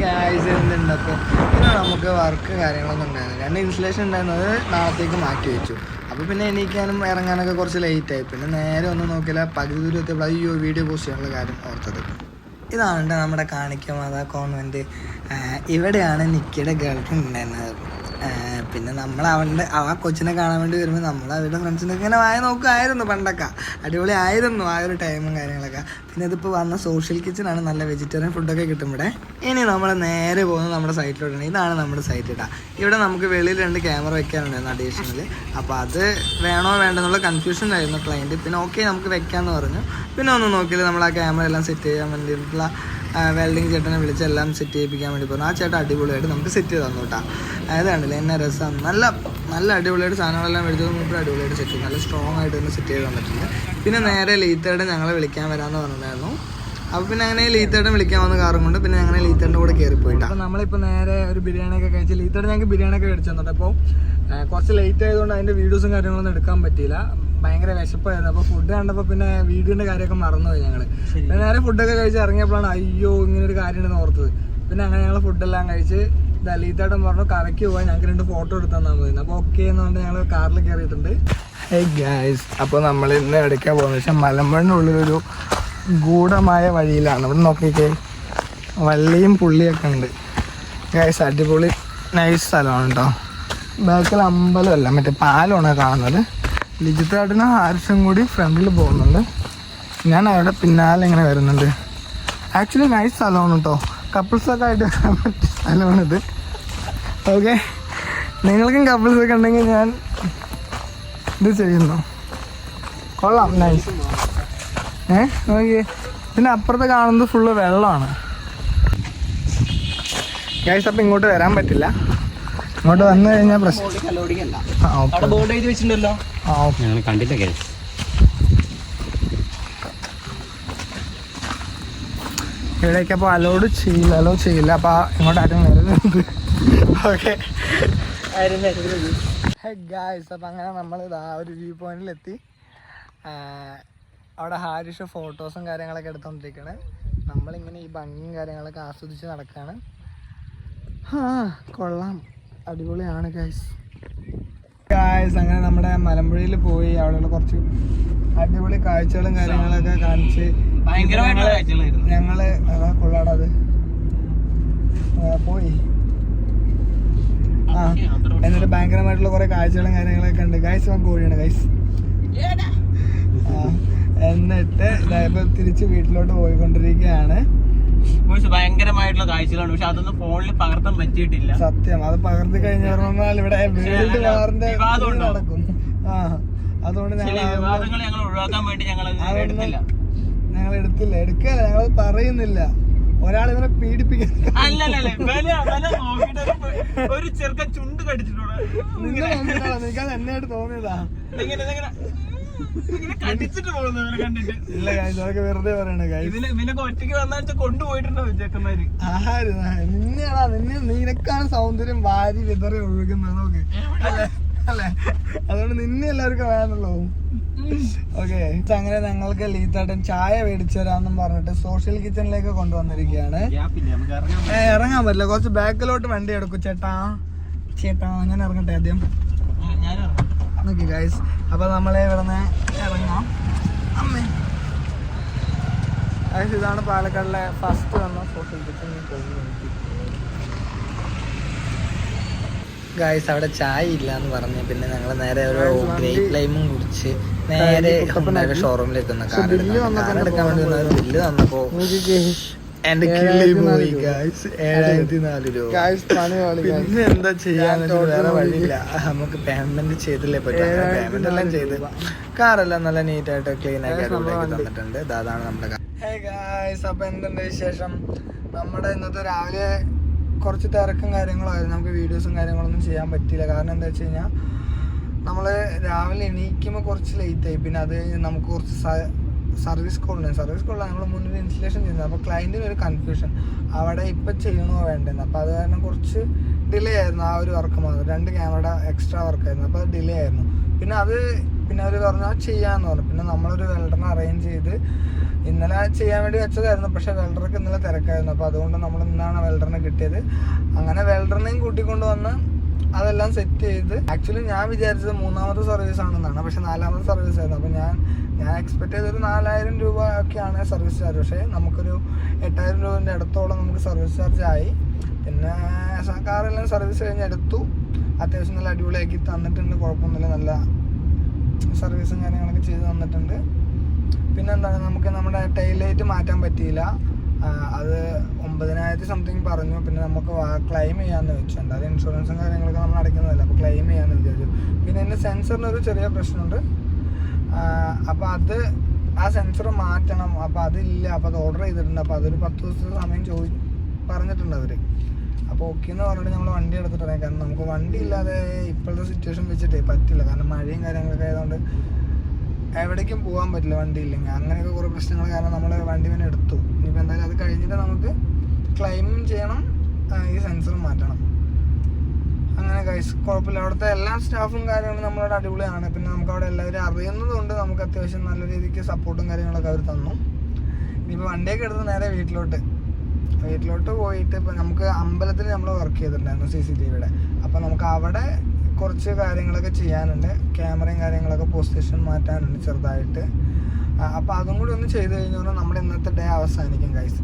Guys എന്തുണ്ട് അപ്പോൾ പിന്നെ നമുക്ക് വർക്ക് കാര്യങ്ങളൊന്നും ഉണ്ടായിരുന്നില്ല. 2 ഇൻസ്റ്റലേഷൻ ഉണ്ടായിരുന്നത് നാളത്തേക്ക് മാറ്റി വെച്ചു. അപ്പോൾ പിന്നെ എണീക്കാനും ഇറങ്ങാനൊക്കെ കുറച്ച് ലേറ്റായി. പിന്നെ നേരെ ഒന്നും നോക്കില്ല, പകുതി ദൂരം എത്തിയപ്പോൾ അയ്യോ വീഡിയോ പോസ്റ്റ് ചെയ്യാനുള്ള കാര്യം ഓർത്തത്. ഇതാണ് നമ്മുടെ കാണിക്ക മാതാ കോൺവെൻറ്റ്. ഇവിടെയാണ് നിക്കിയുടെ ഗേൾ ഫ്രണ്ട് ഉണ്ടായിരുന്നത്. പിന്നെ നമ്മൾ ആ കൊച്ചിനെ കാണാൻ വേണ്ടി വരുമ്പോൾ നമ്മൾ അവരുടെ ഫ്രണ്ട്സിനൊക്കെ ഇങ്ങനെ വായ നോക്കുമായിരുന്നു പണ്ടൊക്കെ. അടിപൊളി ആയിരുന്നു ആ ഒരു ടൈമും കാര്യങ്ങളൊക്കെ. പിന്നെ ഇതിപ്പോൾ വന്ന സോഷ്യൽ കിച്ചനാണ്, നല്ല വെജിറ്റേറിയൻ ഫുഡൊക്കെ കിട്ടും ഇവിടെ. ഇനി നമ്മൾ നേരെ പോകുന്നത് നമ്മുടെ സൈറ്റിലോട്ടാണ്. ഇതാണ് നമ്മുടെ സൈറ്റ് ഇട്ടാ. ഇവിടെ നമുക്ക് വെളിയിൽ 2 ക്യാമറ വെക്കാനുണ്ടായിരുന്നു അഡീഷണൽ. അപ്പോൾ അത് വേണോ വേണ്ടെന്നുള്ള കൺഫ്യൂഷനായിരുന്നു ക്ലയൻറ്റ്. പിന്നെ ഓക്കെ നമുക്ക് വെക്കാമെന്ന് പറഞ്ഞു. പിന്നെ ഒന്നും നോക്കിയില്ല, നമ്മൾ ആ ക്യാമറ എല്ലാം സെറ്റ് ചെയ്യാൻ വേണ്ടിയിട്ടുള്ള വെൽഡിങ് ചേട്ടനെ വിളിച്ച് എല്ലാം സെറ്റ് ചെയ്യിപ്പിക്കാൻ വേണ്ടി പറഞ്ഞു. ആ ചേട്ടൻ അടിപൊളിയായിട്ട് നമുക്ക് സെറ്റ് ചെയ്ത് തന്നു കേട്ടോ. അതാണല്ലേ എന്നെ രസം, നല്ല അടിപൊളിയായിട്ട് സാധനങ്ങളെല്ലാം മേടിച്ചത് മുമ്പ് അടിപൊളിയായിട്ട് സെറ്റ് ചെയ്തു, നല്ല സ്ട്രോങ് ആയിട്ട് തന്നെ സെറ്റ് ചെയ്ത് തന്നിട്ടുണ്ട്. പിന്നെ നേരെ ലീത്തേടെ ഞങ്ങളെ വിളിക്കാൻ വരാമെന്ന് പറഞ്ഞിട്ടുണ്ടായിരുന്നു. അപ്പോൾ പിന്നെ അങ്ങനെ ലീത്തേട്ടൻ വിളിക്കാൻ വന്ന കാറും കൊണ്ട് പിന്നെ അങ്ങനെ ലീത്തേൻ്റെ കൂടെ കയറിപ്പോയിട്ടാണ്. അപ്പോൾ നമ്മളിപ്പോൾ നേരെ ഒരു ബിരിയാണിയൊക്കെ കഴിച്ച് ലീത്തേട്ടൻ ഞങ്ങൾക്ക് ബിരിയാണിയൊക്കെ മേടിച്ചു തന്നിട്ട്. അപ്പോൾ കുറച്ച് ലേറ്റ് ആയതുകൊണ്ട് അതിൻ്റെ വീഡിയോസും കാര്യങ്ങളൊന്നും എടുക്കാൻ പറ്റിയില്ല, ഭയങ്കര വിശപ്പായിരുന്നു. അപ്പോൾ ഫുഡ് കണ്ടപ്പോൾ പിന്നെ വീഡിയോൻ്റെ കാര്യമൊക്കെ മറന്നുപോയി ഞങ്ങൾ. പിന്നെ നേരെ ഫുഡൊക്കെ കഴിച്ച് ഇറങ്ങിയപ്പോഴാണ് അയ്യോ ഇങ്ങനൊരു കാര്യമുണ്ടെന്ന് ഓർത്തത്. പിന്നെ അങ്ങനെ ഞങ്ങൾ ഫുഡെല്ലാം കഴിച്ച് ലീത്തേട്ടൻ പറഞ്ഞു കവയ്ക്ക് പോകാൻ ഞങ്ങൾക്ക് 2 ഫോട്ടോ എടുത്താൽ മതി. അപ്പോൾ ഓക്കെ എന്ന് പറഞ്ഞാൽ ഞങ്ങൾ കാറിൽ കയറിയിട്ടുണ്ട്. ഹേയ് ഗായ്സ്, അപ്പോൾ നമ്മൾ ഇന്ന് എവിടേക്കാണ് പോകുന്നത് വെച്ചാൽ മലമ്പുഴൻ്റെ ഉള്ളിലൊരു ഗൂഢമായ വഴിയിലാണ്. ഇവിടെ നോക്കിക്കേ വള്ളിയും പുള്ളിയൊക്കെ ഉണ്ട് ഗായ്സ്. അടിപൊളി നൈസ് സ്ഥലമാണ് കേട്ടോ. ബാക്കിൽ അമ്പലമല്ല മറ്റേ പാലമാണ് കാണുന്നത്. ലിജിത്തേട്ടനും ഹാരിസും കൂടി ഫ്രണ്ടിൽ പോകുന്നുണ്ട്, ഞാൻ അവിടെ പിന്നാലെ ഇങ്ങനെ വരുന്നുണ്ട്. ആക്ച്വലി നൈസ് സ്ഥലമാണ് കേട്ടോ, കപ്പിൾസൊക്കെ ആയിട്ട് വരാൻ പറ്റിയ സ്ഥലമാണിത്. ഓക്കെ, നിങ്ങൾക്കും കപ്പിൾസൊക്കെ ഉണ്ടെങ്കിൽ ഞാൻ ഇത് ചെയ്യുന്നു, കൊള്ളാം, നൈസ്. നോക്കിയേ, പിന്നെ അപ്പുറത്ത് കാണുന്നത് ഫുള്ള് വെള്ളമാണ് ഗൈസ്. അപ്പം ഇങ്ങോട്ട് വരാൻ പറ്റില്ല, ഇങ്ങോട്ട് വന്നു കഴിഞ്ഞാൽ പ്രശ്നം. കണ്ടില്ല ഇവിടേക്ക് അപ്പോൾ അലോ ചെയ്യില്ല. അപ്പോൾ ഇങ്ങോട്ട് ആരും വരുന്നുണ്ട്. ഓക്കെ ഗായ്സ്, അപ്പം അങ്ങനെ നമ്മൾ ഇതാ ഒരു വ്യൂ പോയിന്റിലെത്തി. അവിടെ ഹാരിഷ് ഫോട്ടോസും കാര്യങ്ങളൊക്കെ എടുത്തുകൊണ്ടിരിക്കുകയാണ്. നമ്മളിങ്ങനെ ഈ ഭംഗിയും കാര്യങ്ങളൊക്കെ ആസ്വദിച്ച് നടക്കുകയാണ്. കൊള്ളാം, അടിപൊളിയാണ് ഗായ്സ്. അങ്ങനെ നമ്മുടെ മലമ്പുഴയിൽ പോയി അവിടെയുള്ള കുറച്ച് അടിപൊളി കാഴ്ചകളും കാര്യങ്ങളൊക്കെ കാണിച്ച് ഞങ്ങള് കൊള്ളാടത് പോയി. എന്നിട്ട് ഭയങ്കരമായിട്ടുള്ള കുറെ കാഴ്ചകളും കാര്യങ്ങളൊക്കെ ഉണ്ട് ഗൈസ്. കോഴിയാണ് ഗൈസ്. എന്നിട്ട് ഇപ്പൊ തിരിച്ച് വീട്ടിലോട്ട് പോയിക്കൊണ്ടിരിക്കുകയാണ്. ഭയങ്കരമായിട്ടുള്ള കാഴ്ചകളാണ്, പക്ഷെ അതൊന്നും ഫോണിൽ പകർത്താൻ പറ്റിയിട്ടില്ല. സത്യം, അത് പകർത്തി കഴിഞ്ഞാൽ ഇവിടെ വേൾഡ് വാറിന്റെ നടക്കും. അതുകൊണ്ട് ഞങ്ങൾ ഒഴിവാക്കാൻ വേണ്ടി ഞങ്ങൾ എടുത്തില്ല, ഞങ്ങൾ പറയുന്നില്ല. ഒരാളിവനെ പീഡിപ്പിക്കാൻ ഒരു ചെറുക്കൻ ചുണ്ട് കടിച്ചിട്ടുണ്ട്. എനിക്കത് എന്നായിട്ട് തോന്നിയതാ. ഇല്ല ഗൈസ്, അതൊക്കെ വെറുതെ പറയണേ ഗൈസ്. ഒറ്റയ്ക്ക് വന്നാഴ്ച കൊണ്ടുപോയിട്ടുണ്ടോ ചെക്കന്മാര്? നിനക്കാണ് സൗന്ദര്യം വാരി വിതറി ഒഴുകുന്നത് നോക്ക്, അല്ലേ? അതുകൊണ്ട് നിന്നെ എല്ലാവർക്കും വേണമല്ലോ. ഓക്കെ, അങ്ങനെ ഞങ്ങൾക്ക് ലീത്തേട്ടൻ ചായ മേടിച്ചു തരാമെന്നും പറഞ്ഞിട്ട് സോഷ്യൽ കിച്ചണിലേക്ക് കൊണ്ടുവന്നിരിക്കുകയാണ്. ഇറങ്ങാൻ പറ്റില്ല, കുറച്ച് ബാക്കിലോട്ട് വണ്ടി എടുക്കും. ചേട്ടാ ഞാൻ ഇറങ്ങട്ടെ ആദ്യം. ഓക്കെ ഗൈസ്, അപ്പൊ നമ്മളെ ഇവിടുന്ന് ഇറങ്ങാം. അമ്മേ ഗൈസ്, ഇതാണ് പാലക്കാടിലെ ഫസ്റ്റ് വന്ന സോഷ്യൽ കിച്ചൺ. ഗൈസ്, അവിടെ ചായ ഇല്ല എന്ന് പറഞ്ഞ് പിന്നെ ഞങ്ങൾ നേരെ ഒരു ഗ്രേപ്പ് ലൈമും കുടിച്ച് നേരെ ഷോറൂമിലേക്ക് വന്ന കാർ എടുക്കാൻ വേണ്ടി വന്ന ബില്ല് തന്നപ്പോ എന്റെ കിളി പോയി ഗൈസ്. 7,400 രൂപ. പിന്നെ എന്താ ചെയ്യാന്ന് വേറെ വഴിയില്ല, നമുക്ക് പേയ്മെന്റ് ചെയ്തില്ലേ പറ്റും. പേയ്മെന്റ് എല്ലാം ചെയ്ത് കാറെല്ലാം നല്ല നീറ്റായിട്ട് ക്ലീൻ ആക്കി അടിപൊളിയാക്കി തന്നിട്ടുണ്ട്. അതാണ് നമ്മുടെ കാർ. ഹേ ഗൈസ്, അപ്പൊ എന്തുണ്ട് വിശേഷം? നമ്മുടെ ഇന്നത്തെ രാവിലെ കുറച്ച് തിരക്കും കാര്യങ്ങളായിരുന്നു, നമുക്ക് വീഡിയോസും കാര്യങ്ങളൊന്നും ചെയ്യാൻ പറ്റിയില്ല. കാരണം എന്താ വെച്ച് കഴിഞ്ഞാൽ നമ്മൾ രാവിലെ എണീക്കുമ്പോൾ കുറച്ച് ലേറ്റായി. പിന്നെ അത് നമുക്ക് കുറച്ച് സർവീസ് കോളിലാണ് നമ്മൾ മുന്നിൽ ഇൻസ്റ്റലേഷൻ ചെയ്യുന്നത്. അപ്പോൾ ക്ലയൻറ്റിന് ഒരു കൺഫ്യൂഷൻ, അവിടെ ഇപ്പം ചെയ്യണോ വേണ്ടെന്ന്. അപ്പോൾ അത് കാരണം കുറച്ച് ഡിലേ ആയിരുന്നു ആ ഒരു വർക്ക് മാത്രം. 2 ക്യാമറയുടെ എക്സ്ട്രാ വർക്കായിരുന്നു, അപ്പോൾ അത് ഡിലേ ആയിരുന്നു. പിന്നെ അത് പിന്നെ അവർ പറഞ്ഞു ചെയ്യാമെന്ന് പറഞ്ഞു. പിന്നെ നമ്മളൊരു വെൽഡറിനെ അറേഞ്ച് ചെയ്ത് ഇന്നലെ ചെയ്യാൻ വേണ്ടി വെച്ചതായിരുന്നു. പക്ഷേ വെൽഡർക്ക് ഇന്നലെ തിരക്കായിരുന്നു. അപ്പോൾ അതുകൊണ്ട് നമ്മൾ ഇന്നാണ് വെൽഡറിനെ കിട്ടിയത്. അങ്ങനെ വെൽഡറിനെയും കൂട്ടിക്കൊണ്ട് വന്ന് അതെല്ലാം സെറ്റ് ചെയ്ത്, ആക്ച്വലി ഞാൻ വിചാരിച്ചത് 3ാമത്തെ സർവീസ് ആണെന്നാണ്, പക്ഷെ 4ാമത്തെ സർവീസ് ആയിരുന്നു. അപ്പോൾ ഞാൻ എക്സ്പെക്ട് ചെയ്തൊരു 4000 രൂപ ഒക്കെയാണ് സർവീസ് ചാർജ്. പക്ഷേ നമുക്കൊരു 8000 രൂപേൻ്റെ അടുത്തോളം നമുക്ക് സർവീസ് ചാർജ് ആയി. പിന്നെ കാറെല്ലാം സർവീസ് കഴിഞ്ഞ് എടുത്തു. അത്യാവശ്യം നല്ല അടിപൊളിയാക്കി തന്നിട്ടുണ്ട്, കുഴപ്പമൊന്നുമില്ല, നല്ല സർവീസും കാര്യങ്ങളൊക്കെ ചെയ്ത് തന്നിട്ടുണ്ട്. പിന്നെ എന്താണ്, നമുക്ക് നമ്മുടെ ടൈൽ ലൈറ്റ് മാറ്റാൻ പറ്റിയില്ല, അത് 9,000 സംതിങ് പറഞ്ഞു. പിന്നെ നമുക്ക് ക്ലെയിം ചെയ്യാമെന്ന് വെച്ചിട്ടുണ്ട്, അത് ഇൻഷുറൻസും കാര്യങ്ങളൊക്കെ നമ്മൾ അടയ്ക്കുന്നതല്ല, അപ്പോൾ ക്ലെയിം ചെയ്യാമെന്ന് വിചാരിച്ചു. പിന്നെ എൻ്റെ സെൻസറിനൊരു ചെറിയ പ്രശ്നമുണ്ട്, അപ്പോൾ ആ സെൻസർ മാറ്റണം. അപ്പോൾ അതില്ല, അപ്പോൾ അത് ഓർഡർ ചെയ്തിട്ടുണ്ട്. അപ്പോൾ അതൊരു 10 ദിവസത്തെ സമയം പറഞ്ഞിട്ടുണ്ട് അവർ. അപ്പോൾ ഓക്കെ എന്ന് പറഞ്ഞിട്ട് നമ്മൾ വണ്ടി എടുത്തിട്ടുണ്ടെങ്കിൽ, കാരണം നമുക്ക് വണ്ടി ഇല്ലാതെ ഇപ്പോഴത്തെ സിറ്റുവേഷൻ വെച്ചിട്ടേ പറ്റില്ല. കാരണം മഴയും കാര്യങ്ങളൊക്കെ ആയതുകൊണ്ട് എവിടേക്കും പോകാൻ പറ്റില്ല വണ്ടി ഇല്ലെങ്കിൽ. അങ്ങനെയൊക്കെ കുറേ പ്രശ്നങ്ങൾ കാരണം നമ്മൾ വണ്ടി പിന്നെ എടുത്തു. ഇനിയിപ്പോൾ എന്തായാലും അത് കഴിഞ്ഞിട്ട് നമുക്ക് ക്ലെയിമും ചെയ്യണം, ഈ സെൻസറും മാറ്റണം. അങ്ങനെ ഗൈസ് കുഴപ്പമില്ല. അവിടുത്തെ എല്ലാ സ്റ്റാഫും കാര്യങ്ങളും നമ്മളോട് അടിപൊളിയാണ്. പിന്നെ നമുക്ക് അവിടെ എല്ലാവരും അറിയുന്നതുകൊണ്ട് നമുക്ക് അത്യാവശ്യം നല്ല രീതിക്ക് സപ്പോർട്ടും കാര്യങ്ങളൊക്കെ അവർ തന്നു. ഇനിയിപ്പോൾ വണ്ടിയൊക്കെ എടുത്ത് നേരെ വീട്ടിലോട്ട് പോയിട്ട്, ഇപ്പോൾ നമുക്ക് അമ്പലത്തിൽ നമ്മൾ വർക്ക് ചെയ്തിട്ടുണ്ടായിരുന്നു CCTVയുടെ. അപ്പോൾ നമുക്ക് അവിടെ കുറച്ച് കാര്യങ്ങളൊക്കെ ചെയ്യാനുണ്ട്, ക്യാമറയും കാര്യങ്ങളൊക്കെ പൊസിഷൻ മാറ്റാനുണ്ട് ചെറുതായിട്ട്. അപ്പോൾ അതും കൂടി ഒന്ന് ചെയ്ത് കഴിഞ്ഞാൽ നമ്മുടെ ഇന്നത്തെ ഡേ അവസാനിക്കും ഗൈസ്.